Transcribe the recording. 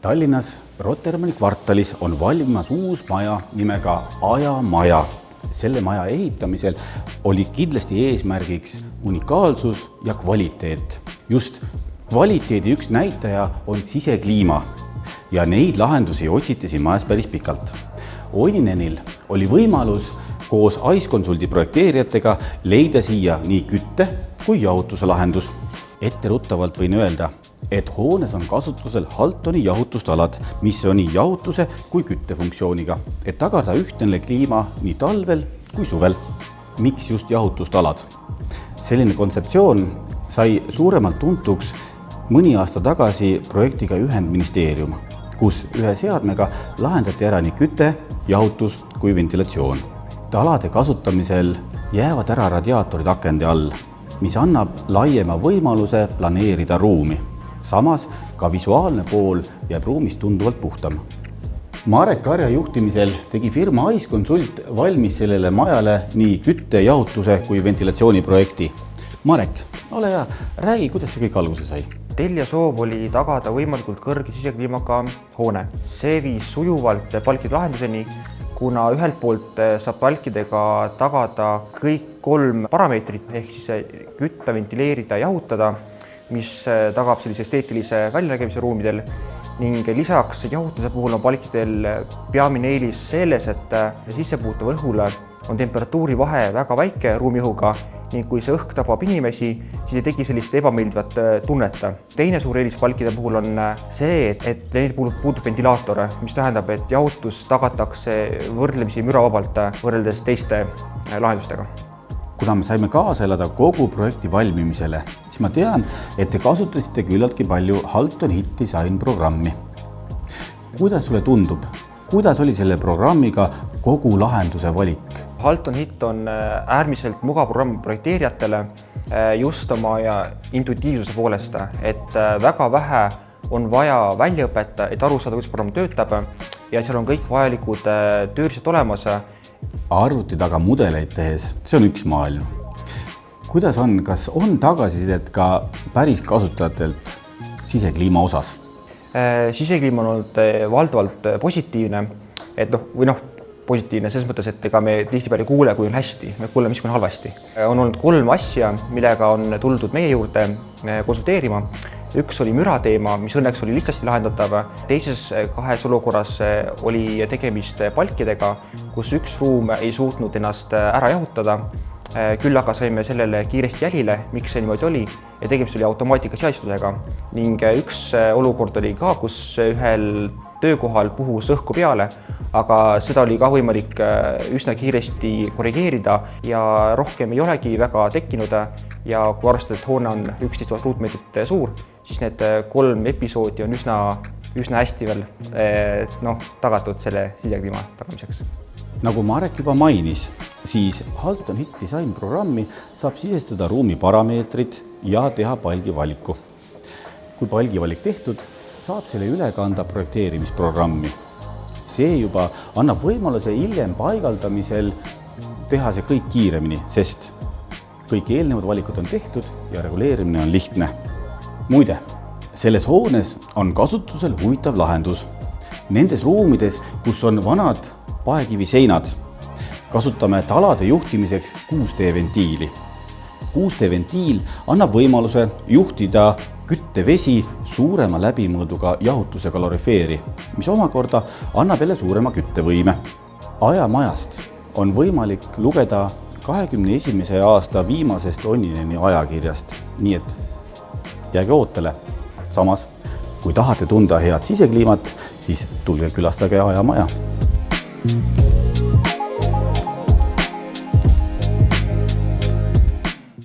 Tallinnas Rotermanni kvartalis on valmimas uus maja nimega Ajamaja. Selle maja ehitamisel oli kindlasti eesmärgiks unikaalsus ja kvaliteet. Just kvaliteedi üks näitaja on sisekliima ja neid lahendusi otsiti siin majas päris pikalt. Oininenil oli võimalus koos Aiskonsuldi projekteerijatega leida siia nii kütte kui jahutuse lahendus. Etteruttavalt võin öelda, et hoones on kasutusel Haltoni jahutustalad, mis on nii jahutuse kui küttefunktsiooniga, et tagada ühtne kliima nii talvel kui suvel. Miks just jahutustalad? Selline kontseptsioon sai suuremalt tuntuks mõni aasta tagasi projektiga Ühendministeerium, kus ühe seadmega lahendati ära nii küte, jahutus kui ventilatsioon. Talade kasutamisel jäävad ära radiaatorid akende all, mis annab laiema võimaluse planeerida ruumi. Samas ka visuaalne pool jääb ruumist tunduvalt puhtam. Marek Karja juhtimisel tegi firma Aiskonsult valmis sellele majale nii kütte, jahutuse kui ventilatsiooni projekti. Marek, ole hea, räägi, kuidas see kõik alguse sai? Tellija soov oli tagada võimalikult kõrge sisekliimaga hoone. See viis sujuvalt palkide lahenduseni, kuna ühelt poolt saab palkidega tagada kõik 3 parameetrit, ehk siis kütta, ventileerida ja jahutada, mis tagab sellise esteetilise väljanägemise ruumidel. Ning lisaks jahutuse puhul on palkidel peamine eelis selles, et sissepuutuva õhule on temperatuuri vahe väga väike ruumiõhuga ning kui see õhk tabab inimesi, siis ei tegi sellist ebameeldivat tunnet. Teine suur eelis palkide puhul on see, et neil puudub ventilaator, mis tähendab, et jahutus tagatakse võrdlemisi müravabalt võrreldes teiste lahendustega. Kuna me saime kaasa elada kogu projekti valmimisele, siis ma tean, et te kasutasite küllaltki palju Halton Hit Design programmi. Kuidas sulle tundub? Kuidas oli selle programmiga kogu lahenduse valik? Halton Hit on äärmiselt mugav programm projekteerijatele just oma intuitiivsuse poolest, et väga vähe on vaja väljaõpet, et aru saada, kuidas programm töötab ja seal on kõik vajalikud tööriistad olemas. Arvuti taga mudeleid tehes, see on üks maailm. Kuidas on, kas on tagasisidet ka päris kasutajatelt sisekliima osas? Sisekliima on olnud valdavalt positiivne, positiivne selles mõttes, et ega me tihtipeale ei kuule, kui on hästi, me kuuleme, mis on halvasti. On olnud 3 asja, millega on tuldud meie juurde konsulteerima. Üks oli müra teema, mis õnneks oli lihtsasti lahendatav. Teises 2 olukorras oli tegemist palkidega, kus üks ruum ei suutnud ennast ära jahutada. Küll aga saime sellele kiiresti jälile, miks see niimoodi oli ja tegemist oli automaatika seadistusega. Ning üks olukord oli ka, kus ühel töökohal puhus õhku peale, aga seda oli ka võimalik üsna kiiresti korrigeerida ja rohkem ei olegi väga tekkinud ja kui arvestada, et hoone on 11 000 ruutmeetrit suur, siis need 3 episoodi on üsna hästi veel tagatud selle sisekliima tagamiseks. Nagu Marek juba mainis, siis Halton Hit Design programmi saab sisestada ruumi parameetrid ja teha palgivaliku. Kui palgivalik tehtud, saab selle üle kanda projekteerimisprogrammi. See juba annab võimaluse hiljem paigaldamisel teha see kõik kiiremini, sest kõik eelnevad valikud on tehtud ja reguleerimine on lihtne. Muide, selles hoones on kasutusel huvitav lahendus. Nendes ruumides, kus on vanad paekiviseinad, kasutame talade juhtimiseks 6D ventiili. 6D ventiil annab võimaluse juhtida küttevesi suurema läbimõõduga jahutuse kalorifeeri, mis omakorda annab jälle suurema küttevõime. Ajamajast on võimalik lugeda 21. aasta viimasest Oinineni ajakirjast, nii et jääge ootele. Samas, kui tahate tunda head sisekliimat, siis tulge külastage Ajamaja.